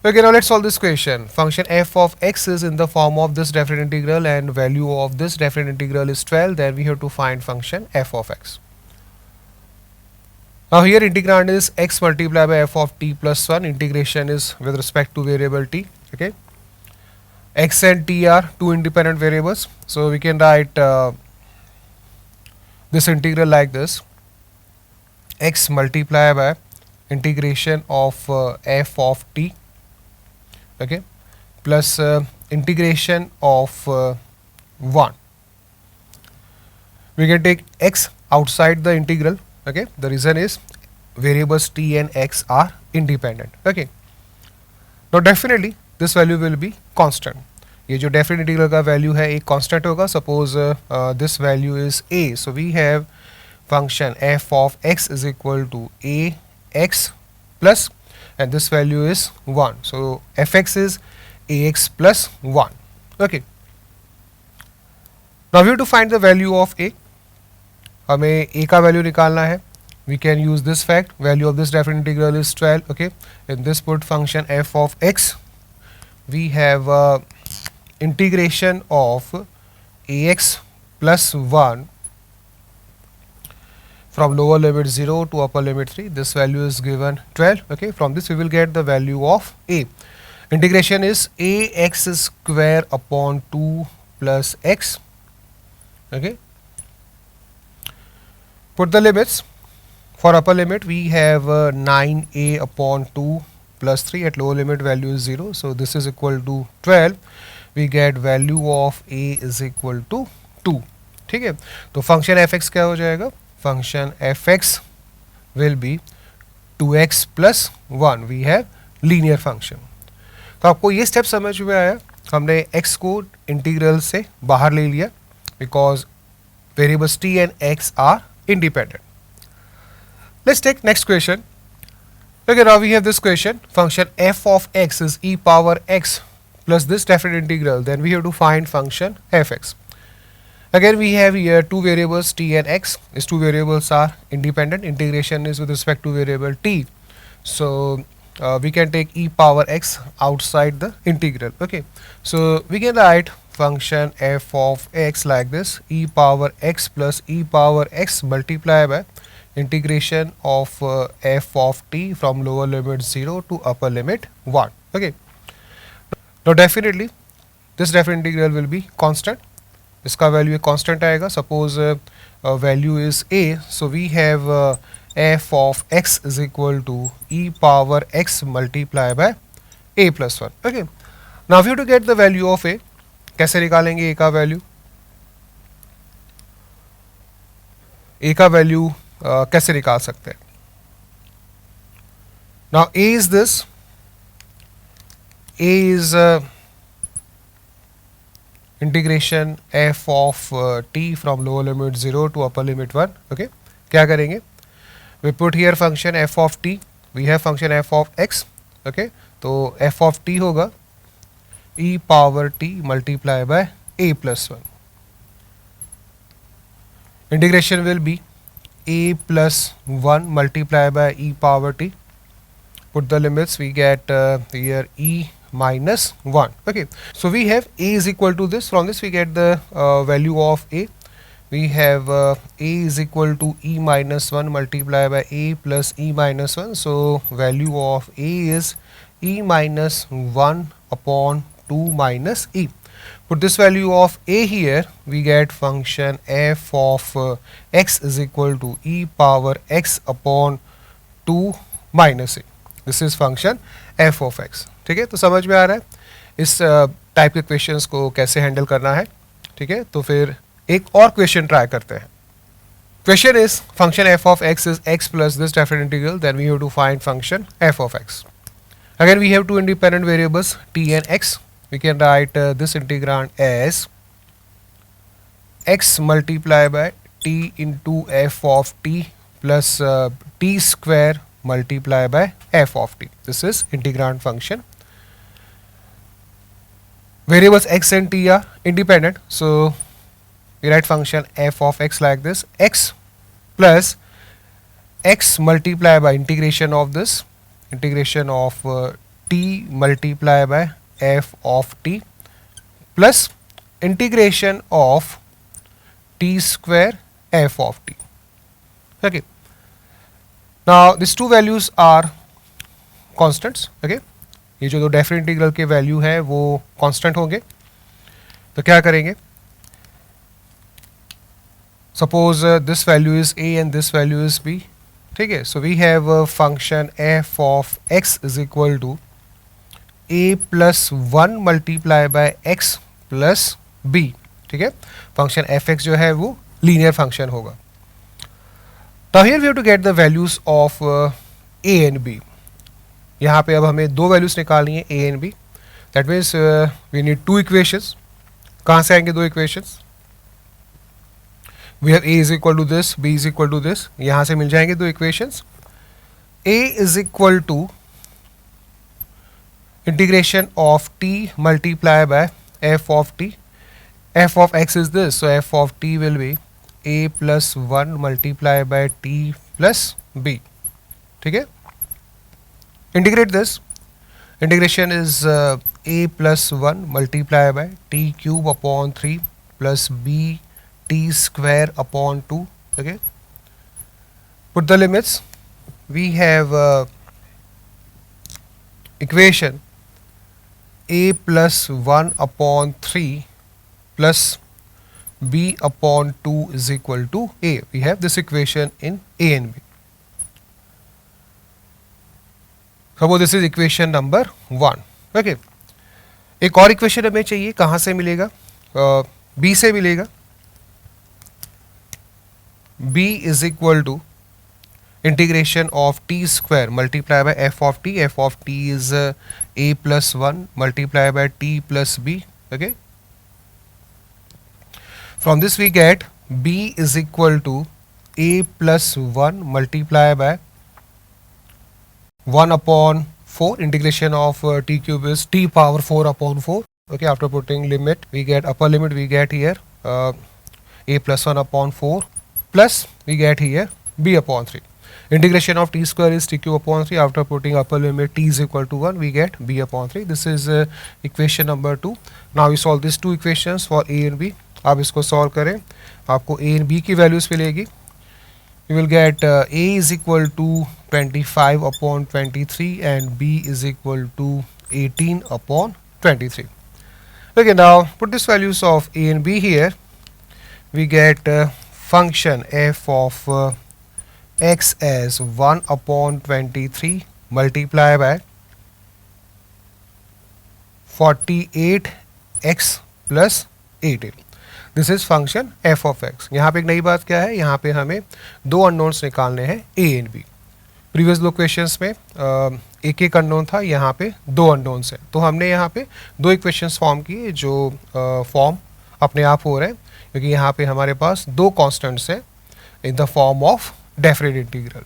Okay, now let's solve this question. Function f of x is in the form of this definite integral and value of this definite integral is 12. Then we have to find function f of x. Now here integrand is x multiplied by f of t plus 1. Integration is with respect to variable t. Okay, x and t are two independent variables. So we can write this integral like this: x multiplied by integration of f of t, okay, plus integration of 1. We can take x outside the integral. Okay, the reason is variables t and x are independent. Okay, now definitely this value will be constant. ये जो definite integral का value है एक constant होगा. Suppose this value is a, so we have function f of x is equal to a x plus, and this value is 1. So fx is ax plus 1. Okay. Now we have to find the value of a. हमें a का value निकालना है. We can use this fact. Value of this definite integral is 12. Okay. In this put function f of x. We have integration of ax plus 1 from lower limit 0 to upper limit 3. This value is given 12. Okay, from this we will get the value of a. Integration is ax square upon 2 plus x. Okay, put the limits. For upper limit we have 9a upon 2 plus 3. At lower limit value is 0, so this is equal to 12. We get value of a is equal to 2. ठीक है, तो function fx क्या हो जाएगा? Function fx will be 2x plus 1. We have linear function. तो आपको ये step समझ में आया? हमने x को इंटीग्रल से बाहर ले लिया because variables t and x are independent. Let's take next question. Okay, now we have this question. Function f of x is e power x plus this definite integral. Then we have to find function fx. Again we have here two variables t and x. These two variables are independent. Integration is with respect to variable t. So we can take e power x outside the integral. Okay, so we can write function f of x like this: e power x plus e power x multiplied by integration of f of t from lower limit 0 to upper limit 1. Okay, now definitely this definite integral will be constant. इसका value एक constant आएगा. Suppose value is a, so we have f of x is equal to e power x multiplied by a plus 1. Okay, now we have to get the value of a. कैसे निकालेंगे a का value? a का value कैसे निकाल सकते हैं? Now a is this. a is integration f of t from lower limit 0 to upper limit 1. Okay, क्या करेंगे? We put here function f of t. We have function f of x. Okay, तो f of t होगा e power t multiply by a plus 1. Integration will be a plus 1 multiply by e power t. Put the limits. We get here e minus 1. Okay, so we have a is equal to this. From this we get the value of a. We have a is equal to e minus 1 multiplied by a plus e minus 1. So value of a is e minus 1 upon 2 minus e. Put this value of a here. We get function f of x is equal to e power x upon 2 minus a. This is function f of x. ठीक है, तो समझ में आ रहा है इस type के questions को कैसे हैंडल करना है. ठीक है, तो फिर एक और क्वेश्चन ट्राई करते हैं. Question is function f of x is x plus this definite integral. Then we have to find function f of x. Again we have two independent variables t and x. We can write this integrand as x multiplied by t into f of t plus t square multiplied by f of t. This is integrand function. Variables x and t are independent, so we write function f of x like this: x plus x multiplied by integration of this, integration of t multiply by f of t plus integration of t square f of t. Okay, now these two values are constants. Okay, ये जो दो definite integral के value है वो constant होंगे. तो क्या करेंगे, suppose this value is a and this value is b. ठीक है, so we have function f of x is equal to a plus 1 multiply by x plus b. ठीक है, फंक्शन f(x) जो है वो लीनियर फंक्शन होगा. Now here we have to get the values of a and b. यहाँ पे अब हमें दो वैल्यूज निकालनी है a and b. That means we need two equations. कहाँ से आएंगे दो equations? We have a is equal to this, b is equal to this. यहाँ से मिल जाएंगे दो equations. a is equal to integration of t multiply by f of t. f of x is this, so f of t will be a plus 1 multiplied by t plus b. ठीक है, integrate this. Integration is a plus 1 multiplied by t cube upon 3 plus b t square upon 2. Okay, put the limits. We have equation a plus 1 upon 3 plus b upon 2 is equal to a. We have this equation in a and b. Suppose this is equation number 1. Okay, एक और equation हमें चाहिए. कहाँ से मिलेगा? b से मिलेगा. b is equal to integration of t square multiply by f of t. f of t is a plus 1 multiply by t plus b. Okay, from this we get b is equal to a plus 1 multiply by 1 upon 4. Integration of t cube is t power 4 upon 4. Okay, after putting limit we get upper limit, we get here a plus 1 upon 4 plus we get here b upon 3. Integration of t square is t cube upon 3. After putting upper limit t is equal to 1, we get b upon 3. This is equation number 2. Now we solve these two equations for a and b. आप इसको solve करें, आपको a and b की values मिलेगी. You will get a is equal to 25 upon 23 and b is equal to 18 upon 23. Okay, now put these values of a and b here. We get function f of x as 1 upon 23 multiply by 48x plus 18. This is function f of x. यहाँ पे एक नई बात क्या है, यहाँ पे हमें दो अननोन्स निकालने हैं a एंड b. प्रीवियस दो क्वेश्चंस में एक एक अननोन था, यहाँ पे दो अननोन्स हैं. तो हमने यहाँ पे दो इक्वेशंस फॉर्म किए जो फॉर्म अपने आप हो रहे हैं क्योंकि यहाँ पे हमारे पास दो कॉन्स्टेंट्स हैं in the form of definite integral.